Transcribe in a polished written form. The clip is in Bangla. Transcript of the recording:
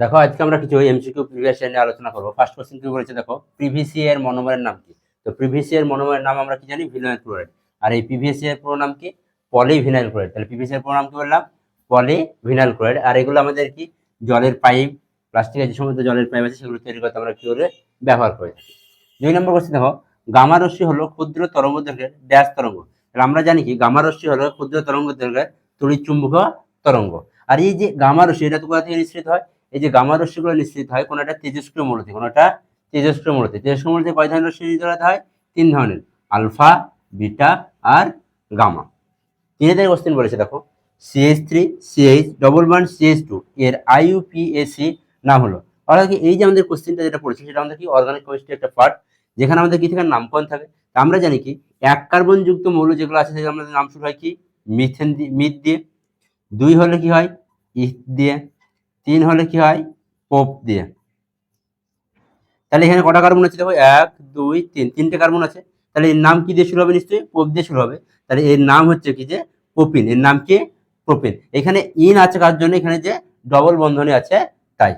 দেখো আজকে আমরা কিছু এমসিকিউ প্রিভিয়াস ইয়ার নিয়ে আলোচনা করবো। ফার্স্ট কোশ্চেন কি বলেছে দেখো, প্রিভিয়াস ইয়ার মনোমারের নাম কি? তো প্রিভিয়াস ইয়ার মনোমারের নাম আমরা কি জানি, ভিনাইল ক্লোরাইড। আর এই প্রিভিয়াস ইয়ার পুরো নাম কি? Polyvinyl chloride. তাহলে প্রিভিয়াস ইয়ার পুরো নাম কি বললাম? Polyvinyl chloride. আর এগুলো আমাদের কি জলের পাইপ, প্লাস্টিকের যে সমস্ত জলের পাইপ আছে সেগুলো তৈরি করতে আমরা কি করে ব্যবহার করে থাকি। 2 নম্বর কোশ্চেন দেখো, গামা রশ্মি হলো ক্ষুদ্র তরঙ্গ দৈর্ঘ্যের ড্যাশ তরঙ্গ। তাহলে আমরা জানি কি গামা রশ্মি হলো ক্ষুদ্র তরঙ্গ দৈর্ঘ্যের তড়িৎ চুম্বকীয় তরঙ্গ। আর এই যে গামা রশ্মি এটা তো কোথা থেকে নিঃসৃত হয়? এই যে গামা রশ্মিগুলো নিঃসৃত হয় কোন একটা তেজস্ক্রিয় মৌল থেকে, কোনটা তেজস্ক্রিয় মৌল থেকে। তেজস্ক্রিয় মৌল থেকে কয় ধরনের রশ্মি নির্গত হয়? 3 ধরনের, আলফা, বিটা আর গামা। 3 কোশ্চেন বলেছে দেখো, CH3 CH double bond CH2 এর IUPAC নাম হলো। অর্থাৎ কি এই যে আমাদের কোশ্চেনটা যেটা পড়েছে সেটা আমাদের কি অর্গানিক কেমিস্ট্রি একটা পার্ট, যেখানে আমাদের কি থেকে নামকরণ থাকে। আমরা জানি কি এক কার্বন যুক্ত মৌল যেগুলো আছে সেগুলো আমাদের নাম শুরু হয় কি মিথেন দিয়ে, মিথ দিয়ে। 2 হলে কি হয় ইথ দিয়ে। 3 হলে কি হয় পোপ দিয়ে। তাহলে এখানে কটা কার্বন আছে দেখো, 1 2 3, 3টে কার্বন আছে। তাহলে এর নাম কি দিয়ে শুরু হবে? নিশ্চয়ই পোপ দিয়ে শুরু হবে। তাহলে এর নাম হচ্ছে কি যে প্রোপিন। এর নাম কি? প্রোপিন। এখানে ইন আছে কার জন্য? এখানে যে ডবল বন্ধনী আছে তাই।